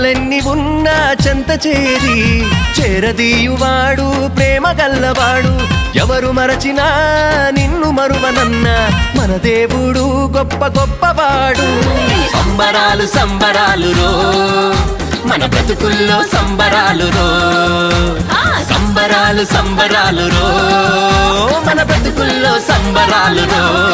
శ్రమలెన్ని ఉన్నా చెంత చేరి చేరదీయువాడు ప్రేమ గల్లవాడు. ఎవరు మరచినా నిన్ను మరువనన్న మన దేవుడు గొప్ప గొప్పవాడు. సంబరాలు సంబరాలు రో మన బ్రతుకుల్లో సంబరాలు రో, సంబరాలు సంబరాలు రో మన బ్రతుకుల్లో సంబరాలు రో.